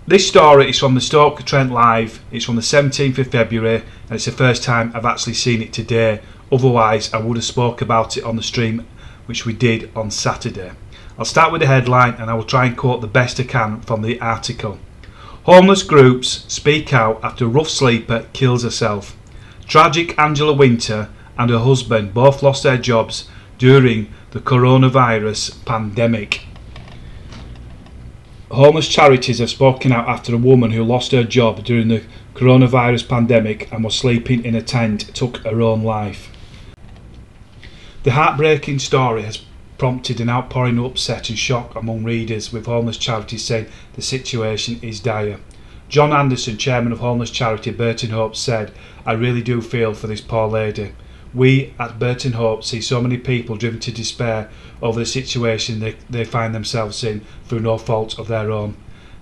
This story is from the Stoke-Trent Live. It's from the 17th of February and it's the first time I've actually seen it today. Otherwise I would have spoke about it on the stream which we did on Saturday. I'll start with the headline and I will try and quote the best I can from the article. Homeless groups speak out after rough sleeper kills herself. Tragic. Angela Winter and her husband both lost their jobs during the coronavirus pandemic. Homeless charities have spoken out after a woman who lost her job during the coronavirus pandemic and was sleeping in a tent took her own life. The heartbreaking story has prompted an outpouring of upset and shock among readers, with homeless charities saying the situation is dire. John Anderson, chairman of homeless charity Burton Hope, said, "I really do feel for this poor lady. We at Burton Hope see so many people driven to despair over the situation they find themselves in through no fault of their own.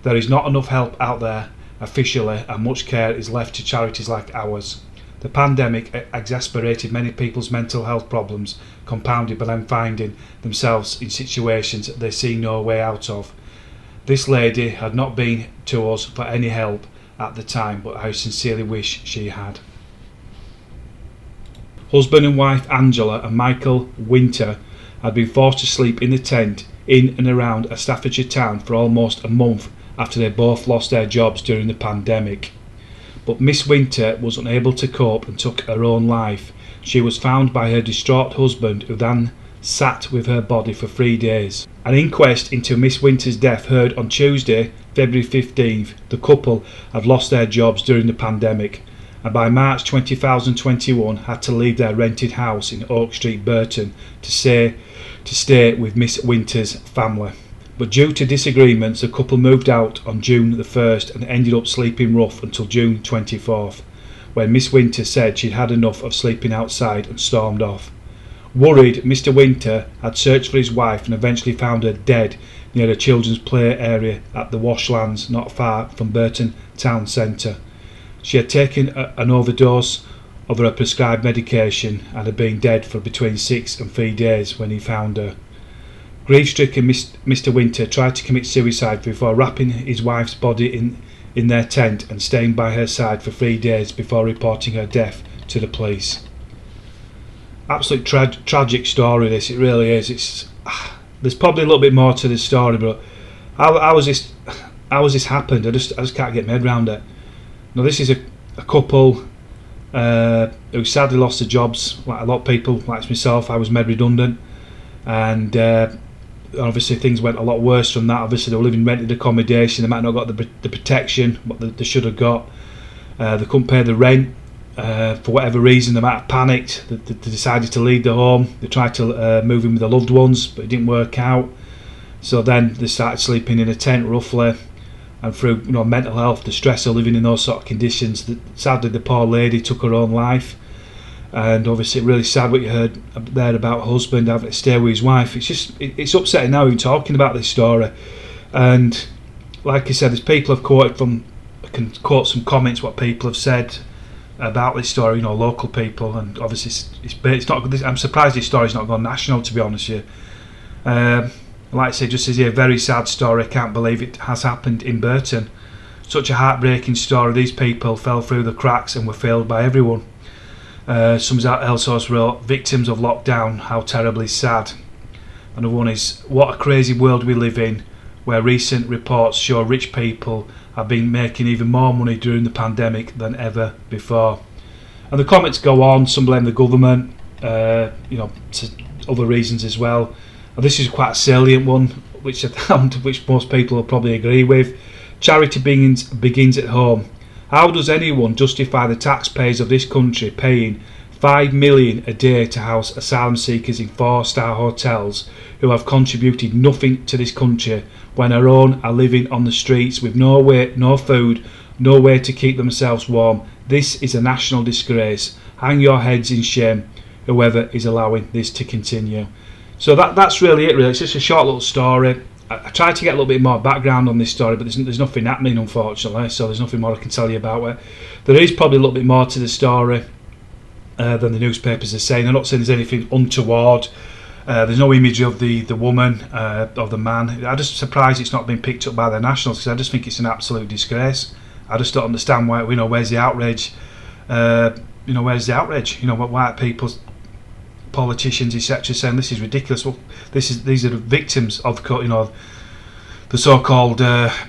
There is not enough help out there officially and much care is left to charities like ours. The pandemic exacerbated many people's mental health problems, compounded by them finding themselves in situations they see no way out of. This lady had not been to us for any help at the time, but I sincerely wish she had." Husband and wife Angela and Michael Winter had been forced to sleep in the tent in and around a Staffordshire town for almost a month after they both lost their jobs during the pandemic. But Miss Winter was unable to cope and took her own life. She was found by her distraught husband, who then sat with her body for 3 days. An inquest into Miss Winter's death heard on Tuesday, February 15th. The couple had lost their jobs during the pandemic and by March 2021 had to leave their rented house in Oak Street, Burton to stay with Miss Winter's family. But due to disagreements, the couple moved out on June the 1st and ended up sleeping rough until June 24th, when Miss Winter said she'd had enough of sleeping outside and stormed off. Worried, Mr. Winter had searched for his wife and eventually found her dead near a children's play area at the Washlands, not far from Burton Town Centre. She had taken an overdose of her prescribed medication and had been dead for between 6 and 3 days when he found her. Grief-stricken, Mr. Winter tried to commit suicide before wrapping his wife's body in their tent and staying by her side for 3 days before reporting her death to the police. Absolute tragic story this, it really is. There's probably a little bit more to this story, but how has this happened? I just can't get my head around it. Now, this is a couple who sadly lost their jobs, like a lot of people, like myself. I was made redundant, and obviously things went a lot worse from that. Obviously they were living rented accommodation, they might not have got the protection what they should have got. They couldn't pay the rent for whatever reason. They might have panicked. They decided to leave the home. They tried to move in with their loved ones, but it didn't work out. So then they started sleeping in a tent roughly, and through mental health, the stress of living in those sort of conditions, sadly the poor lady took her own life. And obviously really sad what you heard there about her husband having to stay with his wife. It's upsetting now even talking about this story. And like I said, there's people have quoted from, I can quote some comments what people have said about this story, local people, and obviously it's not. I'm surprised this story's not gone national, to be honest with you. Like I say, just as a very sad story. I can't believe it has happened in Burton. Such a heartbreaking story. These people fell through the cracks and were failed by everyone. Someone else also wrote, "Victims of lockdown, how terribly sad." Another one is, "What a crazy world we live in, where recent reports show rich people have been making even more money during the pandemic than ever before." And the comments go on. Some blame the government, to other reasons as well. And this is quite a salient one, which I found, which most people will probably agree with. Charity begins at home. How does anyone justify the taxpayers of this country paying $5 million a day to house asylum seekers in 4-star hotels who have contributed nothing to this country, when our own are living on the streets with no food, no way to keep themselves warm? This is a national disgrace. Hang your heads in shame, whoever is allowing this to continue. So that's really it, really. It's just a short little story. I tried to get a little bit more background on this story, but there's nothing happening, unfortunately, so there's nothing more I can tell you about it. There is probably a little bit more to the story than the newspapers are saying. I'm not saying there's anything untoward. There's no image of the woman, of the man. I'm just surprised it's not been picked up by the Nationals, because I just think it's an absolute disgrace. I just don't understand why. Where's the outrage? Where's the outrage? What white people, politicians, etc., saying this is ridiculous. Well, these are the victims of the so-called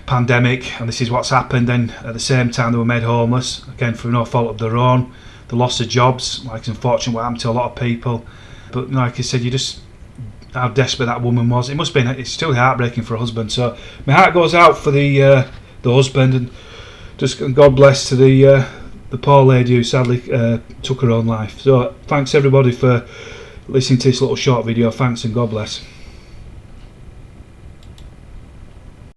pandemic, and this is what's happened. Then at the same time, they were made homeless again through no fault of their own. The loss of jobs, like it's unfortunate what happened to a lot of people. But like I said, how desperate that woman was. It's still heartbreaking for a husband. So my heart goes out for the husband, and just God bless to the poor lady who sadly took her own life. So thanks everybody for listening to this little short video. Thanks and God bless.